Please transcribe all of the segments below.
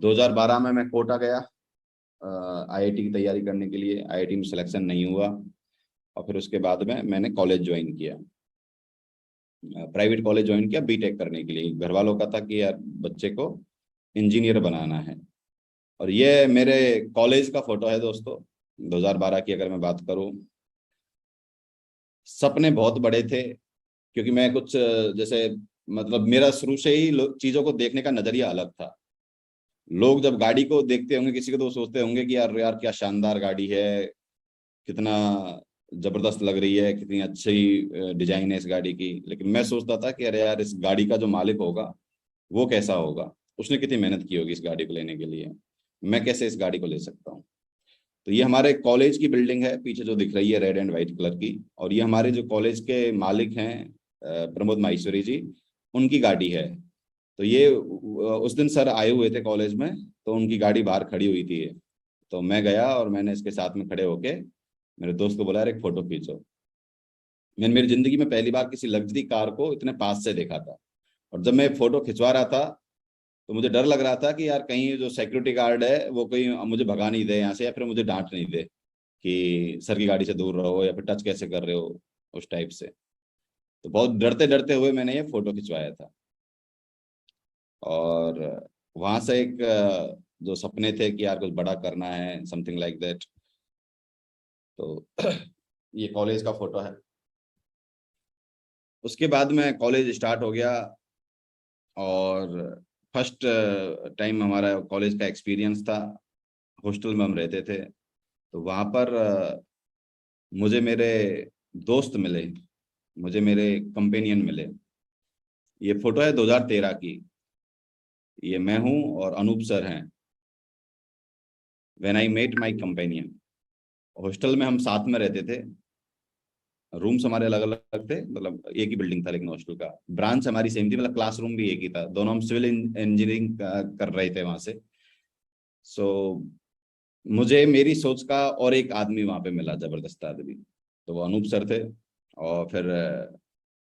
2012 में मैं कोटा गया आईआईटी की तैयारी करने के लिए। आईआईटी में सिलेक्शन नहीं हुआ और फिर उसके बाद में मैंने कॉलेज ज्वाइन किया, प्राइवेट कॉलेज ज्वाइन किया बीटेक करने के लिए। घर वालों का था कि यार बच्चे को इंजीनियर बनाना है। और ये मेरे कॉलेज का फोटो है दोस्तों, 2012 की अगर मैं बात करूं। सपने बहुत बड़े थे क्योंकि मैं कुछ जैसे मतलब मेरा शुरू से ही चीज़ों को देखने का नज़रिया अलग था। लोग जब गाड़ी को देखते होंगे किसी को तो सोचते होंगे कि यार यार क्या शानदार गाड़ी है, कितना जबरदस्त लग रही है, कितनी अच्छी डिजाइन है इस गाड़ी की। लेकिन मैं सोचता था कि अरे यार इस गाड़ी का जो मालिक होगा वो कैसा होगा, उसने कितनी मेहनत की होगी इस गाड़ी को लेने के लिए, मैं कैसे इस गाड़ी को ले सकता हूँ। तो ये हमारे कॉलेज की बिल्डिंग है पीछे जो दिख रही है रेड एंड व्हाइट कलर की, और ये हमारे जो कॉलेज के मालिक हैं प्रमोद माहेश्वरी जी, उनकी गाड़ी है। तो ये उस दिन सर आए हुए थे कॉलेज में, तो उनकी गाड़ी बाहर खड़ी हुई थी। तो मैं गया और मैंने इसके साथ में खड़े होके मेरे दोस्त को बोला यार एक फोटो खींचो। मैंने मेरी जिंदगी में पहली बार किसी लग्जरी कार को इतने पास से देखा था। और जब मैं फोटो खिंचवा रहा था तो मुझे डर लग रहा था कि यार कहीं जो सिक्योरिटी गार्ड है वो कहीं मुझे भगा नहीं दे यहाँ से, या फिर मुझे डांट नहीं दे कि सर की गाड़ी से दूर रहो या फिर टच कैसे कर रहे हो, उस टाइप से। तो बहुत डरते डरते हुए मैंने ये फोटो खिंचवाया था। और वहां से एक जो सपने थे कि यार कुछ बड़ा करना है, समथिंग लाइक दैट। तो ये कॉलेज का फोटो है। उसके बाद में कॉलेज स्टार्ट हो गया और फर्स्ट टाइम हमारा कॉलेज का एक्सपीरियंस था। हॉस्टल में हम रहते थे, तो वहाँ पर मुझे मेरे दोस्त मिले, मुझे मेरे कंपेनियन मिले। ये फोटो है 2013 की। ये मैं हूँ और अनूप सर हैं। When I met my companion. Hostel में हम साथ में रहते थे, रूम्स हमारे अलग अलग थे, मतलब एक ही बिल्डिंग था लेकिन हॉस्टल का ब्रांच हमारी सेम थी, मतलब क्लासरूम भी एक ही था। दोनों हम सिविल इंजीनियरिंग कर रहे थे वहां से। सो मुझे मेरी सोच का और एक आदमी वहां पे मिला, जबरदस्त आदमी। तो वो अनूप सर थे। और फिर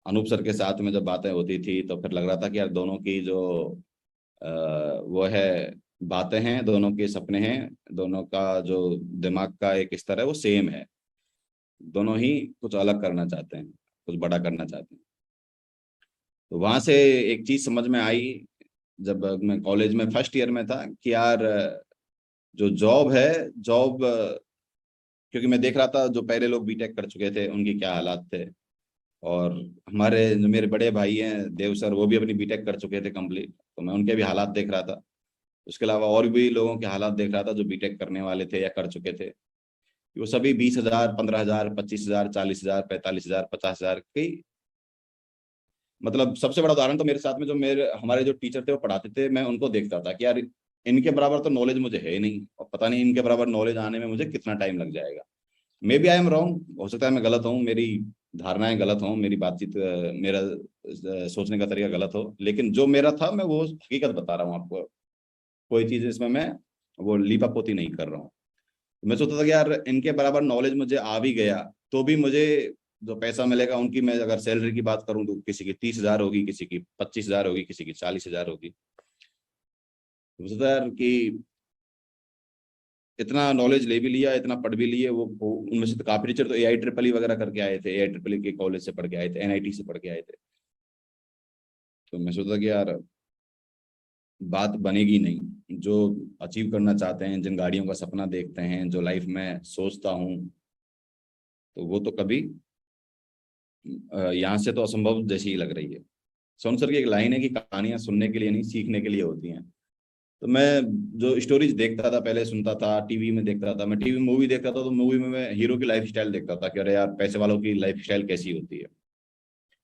अनूप सर के साथ में जब बातें होती थी तो फिर लग रहा था कि यार दोनों की जो वो है बातें हैं, दोनों के सपने हैं, दोनों का जो दिमाग का एक स्तर है वो सेम है। दोनों ही कुछ अलग करना चाहते हैं, कुछ बड़ा करना चाहते हैं। तो वहां से एक चीज समझ में आई जब मैं कॉलेज में फर्स्ट ईयर में था कि यार जो जॉब है, जॉब, क्योंकि मैं देख रहा था जो पहले लोग बीटेक कर चुके थे उनके क्या हालात थे। और हमारे जो मेरे बड़े भाई हैं देव सर, वो भी अपनी बीटेक कर चुके थे कंप्लीट, तो मैं उनके भी हालात देख रहा था। उसके अलावा और भी लोगों के हालात देख रहा था जो बीटेक करने वाले थे या कर चुके थे। वो सभी 20,000, 15,000, 25,000, 40,000, 45,000, 50,000 की। मतलब सबसे बड़ा उदाहरण तो मेरे साथ में जो मेरे हमारे जो टीचर थे वो पढ़ाते थे, मैं उनको देखता था कि यार इनके बराबर तो नॉलेज मुझे है ही नहीं, और पता नहीं इनके बराबर नॉलेज आने में मुझे कितना टाइम लग जाएगा। Maybe I am wrong, हो सकता है मैं गलत हूँ, मेरी धारणाएं गलत हों, मेरी बातचीत मेरा सोचने का तरीका गलत हो, लेकिन जो मेरा था मैं वो हकीकत बता रहा हूँ आपको। कोई चीज इसमें मैं वो लीपापोती नहीं कर रहा हूँ। मैं सोचता था कि यार इनके बराबर नॉलेज मुझे आ भी गया तो भी मुझे जो पैसा मिलेगा उनकी, मैं अगर सैलरी की बात करूं तो किसी की 30,000 होगी, किसी की 25,000 होगी, किसी की 40,000 होगी। तो सोचता यार कि इतना नॉलेज ले भी लिया, इतना पढ़ भी लिए। वो उनमें से तो काफी टीचर तो एआई ट्रिपल ई वगैरह करके आए थे, एआई ट्रिपल ई के कॉलेज से पढ़ के आए थे, एनआईटी से पढ़ के आए थे। तो मैं सोचता कि यार बात बनेगी नहीं। जो अचीव करना चाहते हैं, जिन गाड़ियों का सपना देखते हैं, जो लाइफ में सोचता हूँ, तो वो तो कभी यहाँ से तो असंभव जैसी ही लग रही है। सोनू सर की एक लाइन है कि कहानियां सुनने के लिए नहीं, सीखने के लिए होती हैं। तो मैं जो स्टोरीज देखता था पहले, सुनता था, टीवी में देखता था, मैं टीवी मूवी देखता था तो मूवी में मैं हीरो की लाइफ स्टाइल देखता था कि अरे यार पैसे वालों की लाइफ स्टाइल कैसी होती है,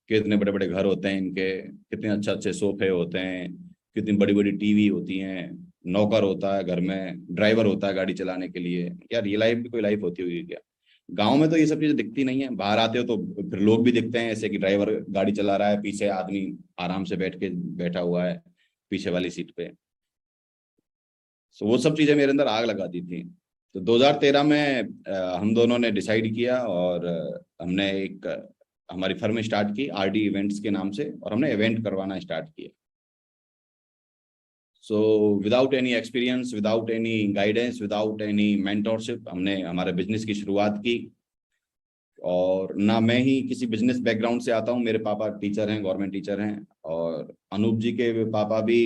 कितने बड़े बड़े घर होते हैं इनके, कितने अच्छे अच्छे सोफे होते हैं, कितनी बड़ी बड़ी टीवी होती हैं, नौकर होता है घर में, ड्राइवर होता है गाड़ी चलाने के लिए। यार ये लाइफ भी कोई लाइफ होती हुई क्या? गांव में तो ये सब चीजें दिखती नहीं है, बाहर आते हो तो फिर लोग भी दिखते हैं ऐसे कि ड्राइवर गाड़ी चला रहा है, पीछे आदमी आराम से बैठा हुआ है पीछे वाली सीट पे। सो वो सब चीजें मेरे अंदर आग लगा दी थी। तो 2013 में हम दोनों ने डिसाइड किया और हमने एक हमारी फर्म स्टार्ट की आरडी इवेंट्स के नाम से, और हमने इवेंट करवाना स्टार्ट किया। So without any experience, without any guidance, without any mentorship हमने हमारे बिजनेस की शुरुआत की। और ना मैं ही किसी बिजनेस बैकग्राउंड से आता हूँ, मेरे पापा टीचर हैं, गवर्नमेंट टीचर हैं, और अनूप जी के पापा भी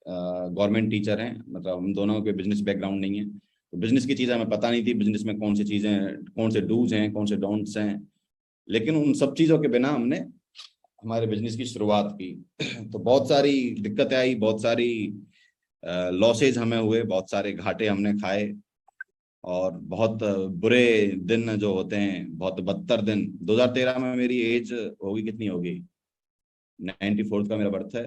गवर्नमेंट टीचर हैं। मतलब हम दोनों के बिजनेस बैकग्राउंड नहीं है, तो बिजनेस की चीज़ें हमें पता नहीं थी, बिजनेस में कौन सी चीज़ें, कौन से डूज हैं, कौन से डोंट्स हैं। लेकिन उन सब चीज़ों के बिना हमने हमारे बिजनेस की शुरुआत की। तो बहुत सारी दिक्कतें आई, बहुत सारी लॉसेज हमें हुए, बहुत सारे घाटे हमने खाए, और बहुत बुरे दिन जो होते हैं, बहुत बदतर दिन। 2013 में मेरी एज होगी, कितनी होगी, 94 का मेरा बर्थ है,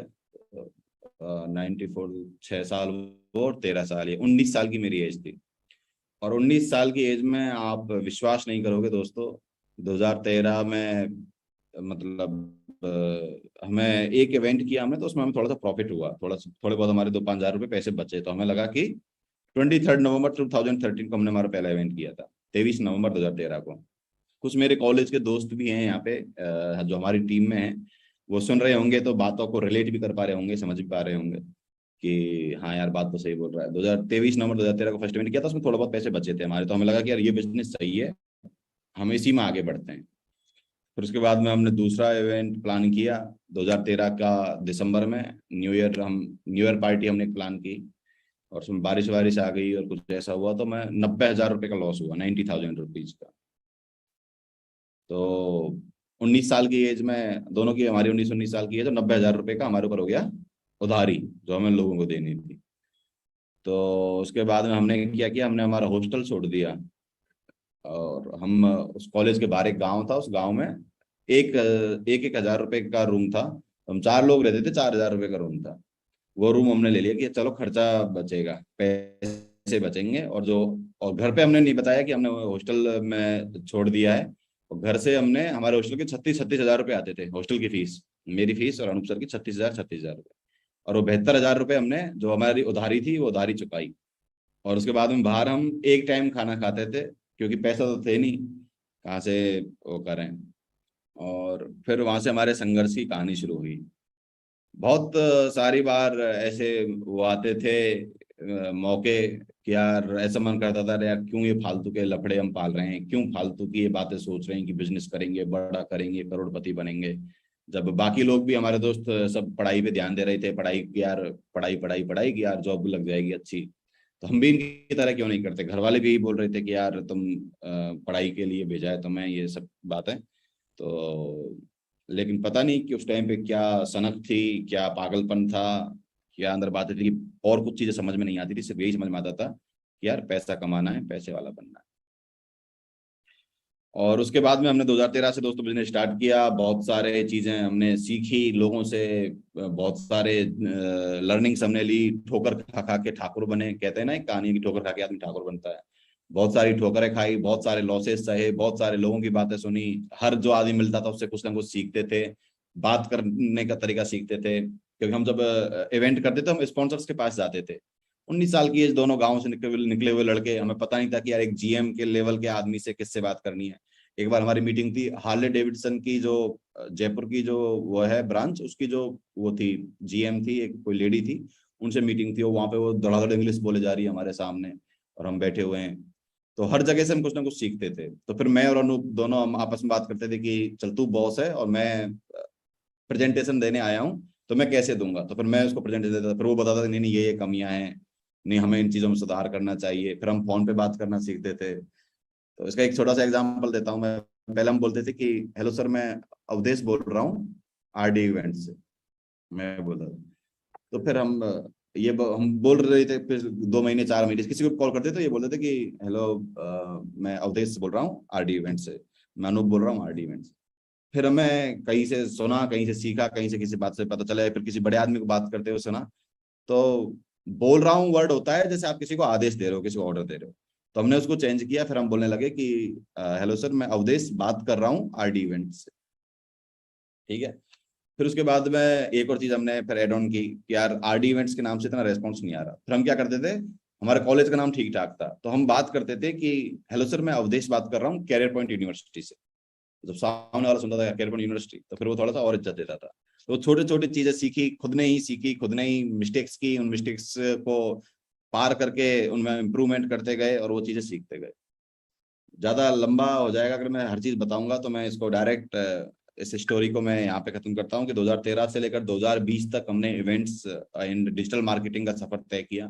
94, 6 साल वो और 13 साल, ये 19 साल की मेरी एज थी। और 19 साल की एज में आप विश्वास नहीं करोगे दोस्तों, 2013 में मतलब हमें एक इवेंट किया हमने, तो उसमें हमें थोड़ा सा प्रॉफिट हुआ, थोड़े बहुत हमारे 2-5 हज़ार रुपये पैसे बचे। तो हमें लगा कि 23 नवंबर 2013 को हमने हमारा पहला इवेंट किया था, 23 नवंबर 2013 को। कुछ मेरे कॉलेज के दोस्त भी हैं यहाँ पे जो हमारी टीम में हैं, वो सुन रहे होंगे तो बातों को रिलेट भी कर पा रहे होंगे, समझ भी पा रहे होंगे कि हाँ यार बात तो सही बोल रहा है। 23 नवंबर 2013 को फर्स्ट इवेंट किया था, उसमें थोड़ा बहुत पैसे बचे थे हमारे, तो हमें लगा कि यार ये बिजनेस सही है, हम इसी में आगे बढ़ते हैं। फिर उसके बाद में हमने दूसरा इवेंट प्लान किया 2013 का दिसंबर में, न्यू ईयर पार्टी हमने प्लान की, और उसमें बारिश वारिश आ गई और कुछ ऐसा हुआ, तो मैं 90,000 रुपये का लॉस हुआ, 90,000 रुपीज का। तो 19 साल की एज में, दोनों की हमारी 19 साल की एज, तो 90,000 रुपये का हमारे ऊपर हो गया उधारी, जो हमें लोगों को देनी थी। तो उसके बाद में हमने क्या किया, हमने हमारा हॉस्टल छोड़ दिया, और हम उस कॉलेज के बाहर एक गांव था, उस गांव में एक एक 1,000 रुपये का रूम था। हम 4 लोग रहते थे, 4,000 रुपये का रूम था। वो रूम हमने ले लिया कि चलो खर्चा बचेगा, पैसे बचेंगे। और घर पे हमने नहीं बताया कि हमने हॉस्टल में छोड़ दिया है। और घर से हमने, हमारे हॉस्टल के 36,000 आते थे हॉस्टल की फीस, मेरी फीस और अनूप सर की 36,000 रुपये। और वो 72,000 रुपये हमने, जो हमारी उधारी थी, वो उधारी चुकाई। और उसके बाद में बाहर हम एक टाइम खाना खाते थे, क्योंकि पैसा तो थे नहीं, कहाँ से वो करें। और फिर वहां से हमारे संघर्ष की कहानी शुरू हुई। बहुत सारी बार ऐसे वो आते थे मौके कि यार ऐसा मन करता था यार, क्यों ये फालतू के लफड़े हम पाल रहे हैं, क्यों फालतू की ये बातें सोच रहे हैं कि बिजनेस करेंगे, बड़ा करेंगे, करोड़पति बनेंगे, जब बाकी लोग भी, हमारे दोस्त सब पढ़ाई पे ध्यान दे रहे थे, पढ़ाई की यार, पढ़ाई पढ़ाई पढ़ाई की यार, जॉब लग जाएगी अच्छी। तो हम भी इनकी तरह क्यों नहीं करते। घर वाले भी यही बोल रहे थे कि यार तुम पढ़ाई के लिए भेजा है तुम्हें, ये सब बातें। तो लेकिन पता नहीं कि उस टाइम पे क्या सनक थी, क्या पागलपन था, क्या अंदर बातें थी, और कुछ चीजें समझ में नहीं आती थी, सिर्फ यही समझ में आता था कि यार पैसा कमाना है, पैसे वाला बनना है। और उसके बाद में हमने 2013 से दोस्तों बिजनेस स्टार्ट किया, बहुत सारे चीजें हमने सीखी लोगों से, बहुत सारे लर्निंग्स हमने ली, ठोकर खा खा के ठाकुर बने, कहते हैं ना एक कहानी की, ठोकर खा के आदमी ठाकुर बनता है। बहुत सारी ठोकरें खाई, बहुत सारे लॉसेस सहे, बहुत सारे लोगों की बातें सुनी, हर जो आदमी मिलता था उससे कुछ ना कुछ सीखते थे, बात करने का तरीका सीखते थे। क्योंकि हम जब इवेंट करते थे, हम स्पॉन्सर्स के पास जाते थे। 19 साल की एज, दोनों गांव से निकले हुए लड़के, हमें पता नहीं था कि यार एक जीएम के लेवल के आदमी से किससे बात करनी है। एक बार हमारी मीटिंग थी हार्ले डेविडसन की, जो जयपुर की जो वो है ब्रांच, उसकी जो वो थी जीएम थी, एक कोई लेडी थी, उनसे मीटिंग थी। वो वहां पे वो धड़ाधड़ इंग्लिश बोले जा रही है हमारे सामने, और हम बैठे हुए हैं। तो हर जगह से हम कुछ ना कुछ सीखते थे। तो फिर मैं और अनूप दोनों हम आपस में बात करते थे कि चल तू बॉस है और मैं प्रेजेंटेशन देने आया हूँ, तो मैं कैसे दूंगा। तो फिर मैं उसको प्रेजेंटेशन देता था, फिर वो बताता था नहीं नहीं ये कमियां हैं, नहीं हमें इन चीजों में सुधार करना चाहिए। फिर हम फोन पे बात करना सीखते थे। तो इसका एक छोटा सा एग्जांपल देता हूँ मैं। पहले हम बोलते थे कि हेलो सर, मैं अवधेश बोल रहा हूँ आरडी इवेंट से, मैं बोला। तो फिर हम बोल रहे थे, फिर 2 महीने 4 महीने किसी को कॉल करते तो ये बोलते थे कि हेलो मैं अवधेश से बोल रहा हूँ आरडी इवेंट से, मैं अनूप बोल रहा हूँ आरडी इवेंट से। फिर हमें कहीं से सुना, कहीं से सीखा, कहीं से किसी बात से पता चला, फिर किसी बड़े आदमी को बात करते हुए सुना। तो बोल रहा हूँ वर्ड होता है जैसे आप किसी को आदेश दे रहे हो, किसी को ऑर्डर दे रहे हो। तो हमने उसको चेंज किया, फिर हम बोलने लगे कि हेलो सर, मैं अवधेश बात कर रहा हूँ आरडी इवेंट से। ठीक है। फिर उसके बाद में एक और चीज हमने फिर एड ऑन की कि यार आरडी इवेंट्स के नाम से इतना रेस्पॉन्स नहीं आ रहा। फिर हम क्या करते थे, हमारे कॉलेज का नाम ठीक ठाक था, तो हम बात करते थे कि हेलो सर, मैं अवधेश बात कर रहा हूँ कैरियर पॉइंट यूनिवर्सिटी से। जब सामने वाला सुनता था कैरियर पॉइंट यूनिवर्सिटी, तो फिर वो थोड़ा सा और इज्जत देता था। तो छोटे छोटे चीजें सीखी, खुद ने ही सीखी, खुद ने ही मिस्टेक्स की, उन मिस्टेक्स को पार करके उनमें इम्प्रूवमेंट करते गए और वो चीजें सीखते गए। ज्यादा लंबा हो जाएगा अगर मैं हर चीज बताऊंगा, तो मैं इसको डायरेक्ट इस स्टोरी को मैं यहाँ पे खत्म करता हूँ कि 2013 से लेकर 2020 तक हमने इवेंट्स एंड डिजिटल मार्केटिंग का सफर तय किया।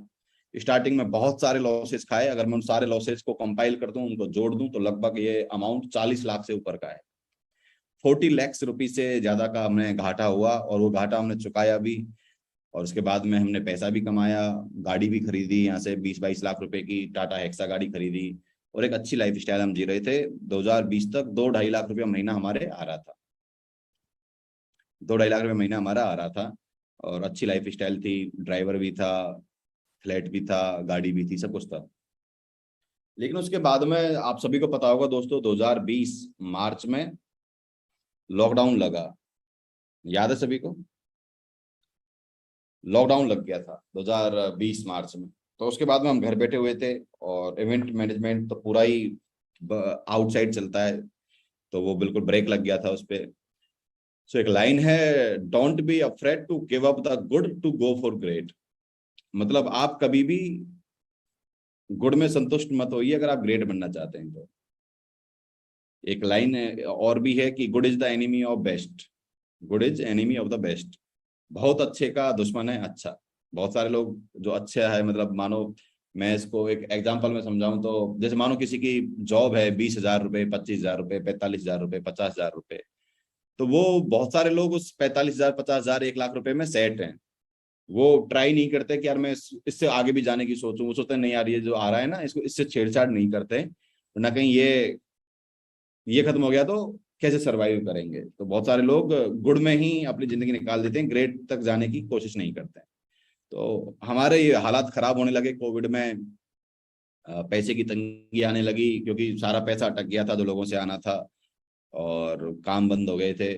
स्टार्टिंग में बहुत सारे लॉसेस खाए, अगर मैं उन सारे लॉसेस को कंपाइल कर दूं, उनको जोड़ दूं, तो लगभग ये अमाउंट 40 लाख से ऊपर का है। 40 लाख रुपीज से ज्यादा का हमने घाटा हुआ, और वो घाटा हमने चुकाया भी। और उसके बाद में हमने पैसा भी कमाया, गाड़ी भी खरीदी, यहाँ से 20-22 लाख रुपए की टाटा हेक्सा गाड़ी खरीदी, और एक अच्छी लाइफ स्टाइल हम जी रहे थे। 2020 तक 2-2.5 लाख रुपया महीना हमारे आ रहा था, 2-2.5 लाख रुपये महीना हमारा आ रहा था, और अच्छी लाइफ स्टाइल थी, ड्राइवर भी था, फ्लैट भी था, गाड़ी भी थी, सब कुछ था। लेकिन उसके बाद में आप सभी को पता होगा दोस्तों, 2020 मार्च में लॉकडाउन लगा, याद है सभी को? लॉकडाउन लग गया था 2020 मार्च में। तो उसके बाद में हम घर बैठे हुए थे, और इवेंट मैनेजमेंट तो पूरा ही आउटसाइड चलता है, तो वो बिल्कुल ब्रेक लग गया था उस पे। सो एक लाइन है, don't be afraid to give up the good to go for great. मतलब आप कभी भी गुड में संतुष्ट मत होइए अगर आप ग्रेट बनना चाहते हैं तो। एक लाइन और भी है कि good is the enemy of best, good is enemy of the best. बहुत अच्छे का दुश्मन है अच्छा। बहुत सारे लोग जो अच्छे है, मतलब मानो मैं इसको एक एग्जांपल में समझाऊं तो, जैसे मानो किसी की जॉब है 20,000 रुपए, 25,000 रुपए, 45,000 रुपए, 50,000 रुपए, तो वो बहुत सारे लोग उस 45,000, 50,000, 1 लाख रुपए में सेट हैं। वो ट्राई नहीं करते कि यार मैं इससे आगे भी जाने की सोचूं, वो सोचते हैं नहीं यार ये जो आ रहा है ना, इसको इससे छेड़छाड़ नहीं करते, ना कहीं ये खत्म हो गया तो कैसे सरवाइव करेंगे। तो बहुत सारे लोग गुड़ में ही अपनी जिंदगी निकाल देते हैं, ग्रेड तक जाने की कोशिश नहीं करते हैं। तो हमारे ये हालात खराब होने लगे कोविड में। पैसे की तंगी आने लगी, क्योंकि सारा पैसा अटक गया था जो लोगों से आना था, और काम बंद हो गए थे।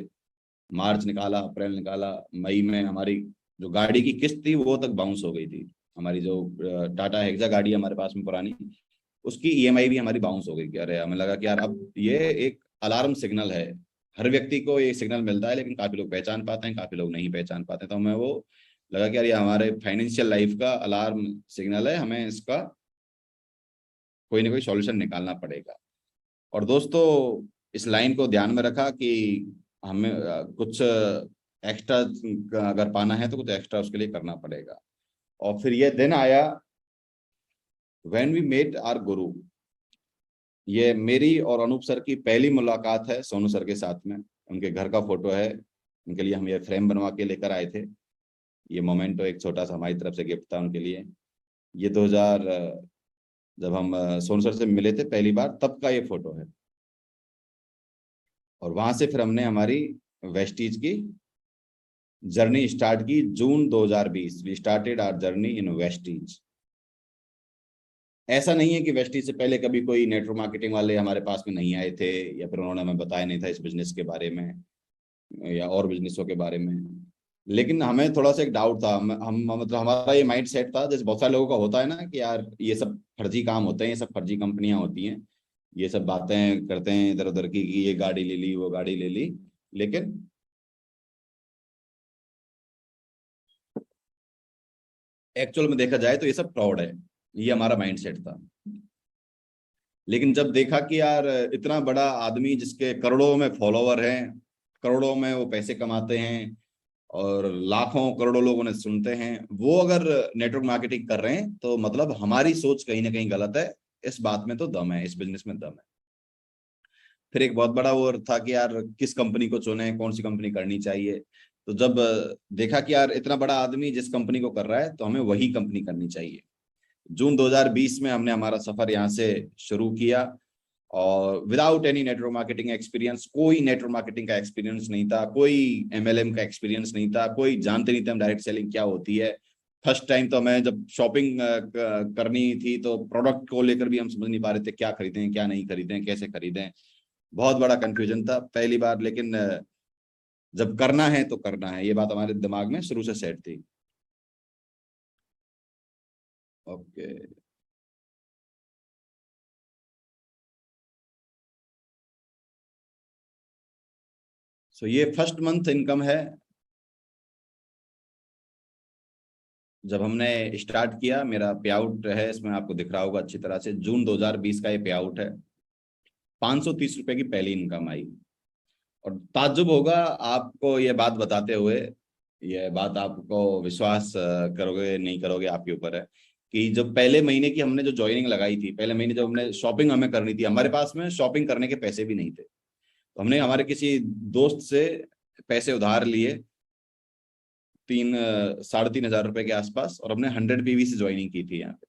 मार्च निकाला, अप्रैल निकाला, मई में हमारी जो गाड़ी की किस्त थी वो तक बाउंस हो गई थी। हमारी जो टाटा हेक्सा गाड़ी है हमारे पास में पुरानी, उसकी ईएमआई भी हमारी बाउंस हो गई। कि अरे हमें लगा कि यार अब ये एक अलार्म सिग्नल है। हर व्यक्ति को ये सिग्नल मिलता है, लेकिन काफी लोग पहचान पाते हैं, काफी लोग नहीं पहचान पाते। तो हमें वो लगा कि यार ये हमारे फाइनेंशियल लाइफ का अलार्म सिग्नल है, हमें इसका कोई ना कोई सॉल्यूशन निकालना पड़ेगा। और दोस्तों इस लाइन को ध्यान में रखा कि हमें कुछ एक्स्ट्रा अगर पाना है तो कुछ एक्स्ट्रा उसके लिए करना पड़ेगा। और फिर ये दिन आया व्हेन वी मेट आवर गुरु। ये मेरी और अनूप सर की पहली मुलाकात है सोनू सर के साथ में। उनके घर का फोटो है, उनके लिए हम ये फ्रेम बनवा के लेकर आए थे। ये मोमेंटो एक छोटा सा हमारी तरफ से गिफ्ट था उनके लिए। ये 2000 जब हम सोनू सर से मिले थे पहली बार, तब का ये फोटो है। और वहां से फिर हमने हमारी वेस्टीज की जर्नी स्टार्ट की। June 2020 we started our journey in Vestige. ऐसा नहीं है कि वेस्टीज से पहले कभी कोई नेटवर्क मार्केटिंग वाले हमारे पास में नहीं आए थे, या फिर उन्होंने हमें बताया नहीं था इस बिजनेस के बारे में या और बिजनेसों के बारे में। लेकिन हमें थोड़ा सा एक डाउट था। हम मतलब हमारा ये माइंड सेट था, जैसे बहुत सारे लोगों का होता है ना कि यार ये सब फर्जी काम होते हैं, ये सब फर्जी कंपनियां होती हैं, ये सब बातें करते हैं इधर उधर की कि ये गाड़ी ले ली, वो गाड़ी ले ली। लेकिन एक्चुअल में देखा जाए तो ये सब फ्रॉड है, ये हमारा माइंड सेट था। लेकिन जब देखा कि यार इतना बड़ा आदमी जिसके करोड़ों में फॉलोवर हैं, करोड़ों में वो पैसे कमाते हैं, और लाखों करोड़ों लोग उन्हें सुनते हैं, वो अगर नेटवर्क मार्केटिंग कर रहे हैं, तो मतलब हमारी सोच कहीं ना कहीं गलत है। इस बात में तो दम है, इस बिजनेस में दम है। फिर एक बहुत बड़ा वो था कि यार किस कंपनी को चुने, कौन सी कंपनी करनी चाहिए। तो जब देखा कि यार इतना बड़ा आदमी जिस कंपनी को कर रहा है, तो हमें वही कंपनी करनी चाहिए। जून 2020 में हमने हमारा सफर यहाँ से शुरू किया, और without any network marketing experience, कोई नेटवर्क मार्केटिंग का एक्सपीरियंस नहीं था, कोई एमएलएम का एक्सपीरियंस नहीं था, कोई जानते नहीं थे हम डायरेक्ट सेलिंग क्या होती है। फर्स्ट टाइम तो हमें जब शॉपिंग करनी थी, तो प्रोडक्ट को लेकर भी हम समझ नहीं पा रहे थे क्या खरीदें, क्या नहीं खरीदें, कैसे खरीदें। बहुत बड़ा कंफ्यूजन था पहली बार। लेकिन जब करना है तो करना है, ये बात हमारे दिमाग में शुरू से सेट थी। ओके। सो ये फर्स्ट मंथ इनकम है जब हमने स्टार्ट किया, मेरा पे आउट है, इसमें आपको दिख रहा होगा अच्छी तरह से, जून 2020 का ये पे आउट है। 530 रुपए की पहली इनकम आई। और ताज्जुब होगा आपको ये बात बताते हुए, ये बात आपको विश्वास करोगे नहीं करोगे आपके ऊपर है, कि जब पहले महीने की हमने जो ज्वाइनिंग लगाई थी, पहले महीने जब हमने शॉपिंग हमें करनी थी, हमारे पास में शॉपिंग करने के पैसे भी नहीं थे, तो हमने हमारे किसी दोस्त से पैसे उधार लिए, 3,500 रुपए के आसपास, और हमने 100 PV से ज्वाइनिंग की थी यहाँ पे।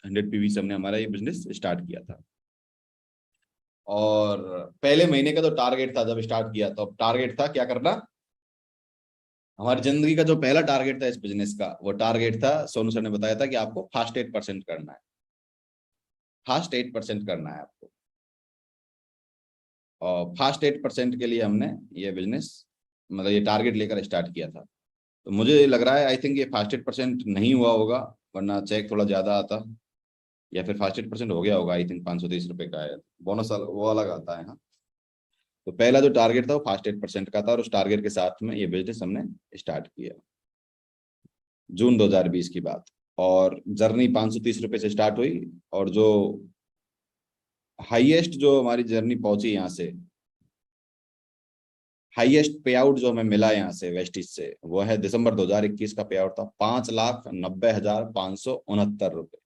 100 PV से हमने हमारा ये बिजनेस स्टार्ट किया था। और पहले महीने का जो टारगेट था जब स्टार्ट किया, तो टारगेट था क्या करना, हमारी जिंदगी का जो पहला टारगेट था इस बिजनेस का, वो टारगेट था, सोनू सर ने बताया था कि आपको फास्ट 8% करना है, फास्ट 8% करना है आपको। और फास्ट 8% के लिए हमने ये बिजनेस, मतलब ये टारगेट लेकर स्टार्ट किया था। तो मुझे लग रहा है, आई थिंक ये फास्ट 8% नहीं हुआ होगा, वरना चेक थोड़ा ज्यादा आता, या फिर फास्ट 8% हो गया होगा। आई थिंक 530 रुपए का है, बोनस वो अलग आता है। हाँ, तो पहला जो टारगेट था वो फास्ट 8% का था, और उस टारगेट के साथ में ये बिजनेस हमने स्टार्ट किया, जून 2020 की बात। और जर्नी 530 रुपए से स्टार्ट हुई, और जो हाईएस्ट जो हमारी जर्नी पहुंची यहाँ से, हाईएस्ट पे आउट जो हमें मिला यहाँ से वेस्टिज से, वो है दिसंबर 2021 का पे आउट था 5,90,569 रुपए।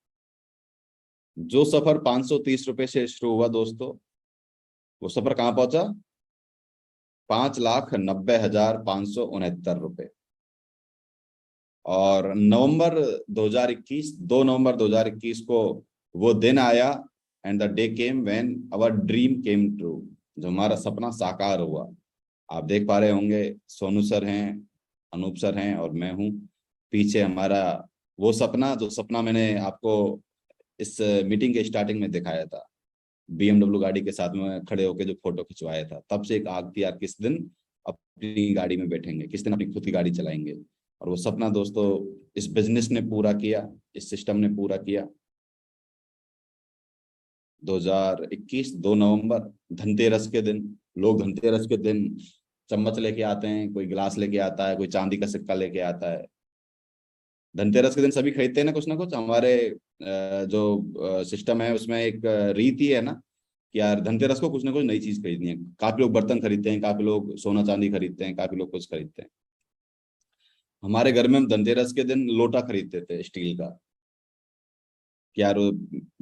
जो सफर 530 रुपए से शुरू हुआ दोस्तों, वो सफर कहाँ पहुंचा, 5,90,569 रुपए। और नवंबर 2021, 2 नवंबर 2021 को वो दिन आया, and the day came when our dream came true, जो हमारा सपना साकार हुआ। आप देख पा रहे होंगे, सोनू सर हैं, अनूप सर हैं, और मैं हूँ पीछे। हमारा वो सपना, जो सपना मैंने आपको इस मीटिंग के स्टार्टिंग में दिखाया था, BMW गाड़ी के साथ में खड़े होकर जो फोटो खिंचवाया था, तब से एक आग थी यार, किस दिन अपनी गाड़ी में बैठेंगे, किस दिन अपनी खुद की गाड़ी चलाएंगे। और वो सपना दोस्तों इस बिजनेस ने पूरा किया, इस सिस्टम ने पूरा किया। 2021 2 नवंबर, धनतेरस के दिन, लोग धनतेरस के दिन चम्मच लेके आते हैं, कोई गिलास लेके आता है, कोई चांदी का सिक्का लेके आता है। धनतेरस के दिन सभी खरीदते हैं ना कुछ हमारे जो सिस्टम है उसमें एक रीति है ना, कि यार धनतेरस को कुछ ना कुछ नई चीज खरीदनी है। काफी लोग बर्तन खरीदते हैं, काफी लोग सोना चांदी खरीदते हैं, काफी लोग कुछ खरीदते हैं। हमारे घर में हम धनतेरस के दिन लोटा खरीदते थे स्टील का, कि यार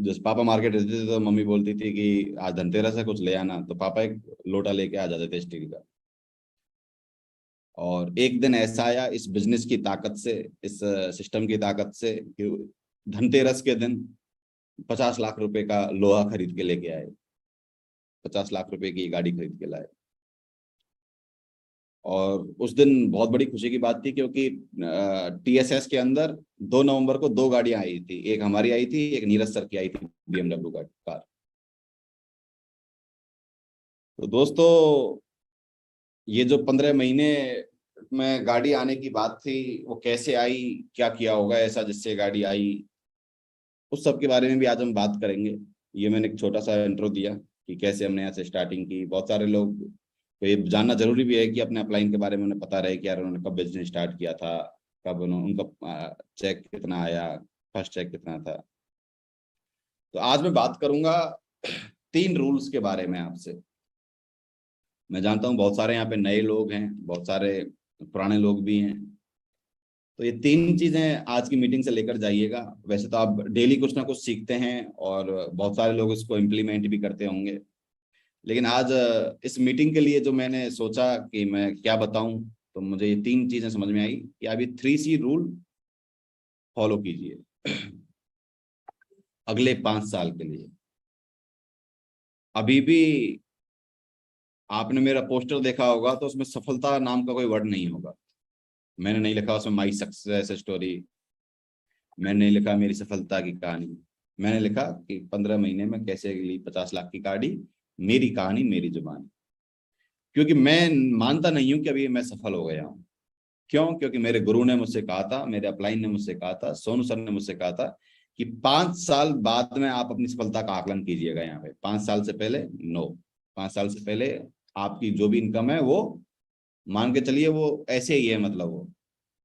जैसे पापा मार्केट रहते थे तो मम्मी बोलती थी कि आज धनतेरस है कुछ ले आना, तो पापा एक लोटा लेके आ जाते थे स्टील का। और एक दिन ऐसा आया इस बिजनेस की ताकत से, इस सिस्टम की ताकत से, कि धनतेरस के दिन 50 लाख रुपए का लोहा खरीद के लेके आए, 50 लाख रुपए की गाड़ी खरीद के लाए। और उस दिन बहुत बड़ी खुशी की बात थी, क्योंकि TSS के अंदर 2 नवंबर को 2 गाड़ियां आई थी, एक हमारी आई थी, एक नीरज सर की आई थी, BMW का कार। तो दोस्तों ये जो 15 महीने में गाड़ी आने की बात थी, वो कैसे आई, क्या किया होगा ऐसा जिससे गाड़ी आई, उस सब के बारे में भी आज हम बात करेंगे। ये मैंने एक छोटा सा इंट्रो दिया कि कैसे हमने यहाँ से स्टार्टिंग की। बहुत सारे लोग को ये जानना जरूरी भी है कि अपने अपलाइन के बारे में उन्हें पता रहे कि यार उन्होंने कब बिजनेस स्टार्ट किया था, कब उन्होंने उनका चेक कितना आया, फर्स्ट चेक कितना था। तो आज मैं बात करूंगा 3 रूल्स के बारे में आपसे। मैं जानता हूँ बहुत सारे यहाँ पे नए लोग हैं, बहुत सारे पुराने लोग भी हैं, तो ये 3 चीजें आज की मीटिंग से लेकर जाइएगा। वैसे तो आप डेली कुछ ना कुछ सीखते हैं, और बहुत सारे लोग इसको इम्प्लीमेंट भी करते होंगे, लेकिन आज इस मीटिंग के लिए जो मैंने सोचा कि मैं क्या बताऊं, तो मुझे ये 3 चीजें समझ में आई कि आप ये 3C रूल फॉलो कीजिए अगले 5 साल के लिए। अभी भी आपने मेरा पोस्टर देखा होगा, तो उसमें सफलता नाम का कोई वर्ड नहीं होगा। मैंने नहीं लिखा उसमें माई सक्सेस स्टोरी, मैंने नहीं लिखा मेरी सफलता की कहानी। मैंने लिखा कि 15 महीने में कैसे ली 50 लाख की गाड़ी, मेरी कहानी मेरी जुबानी। क्योंकि मैं मानता नहीं हूं कि अभी मैं सफल हो गया हूं। क्यों? क्योंकि मेरे गुरु ने मुझसे कहा था, मेरे अपलाइन ने मुझसे कहा था, सोनू सर ने मुझसे कहा था कि 5 साल बाद में आप अपनी सफलता का आकलन कीजिएगा। यहाँ पे 5 साल से पहले नो, 5 साल से पहले आपकी जो भी इनकम है वो मान के चलिए वो ऐसे ही है, मतलब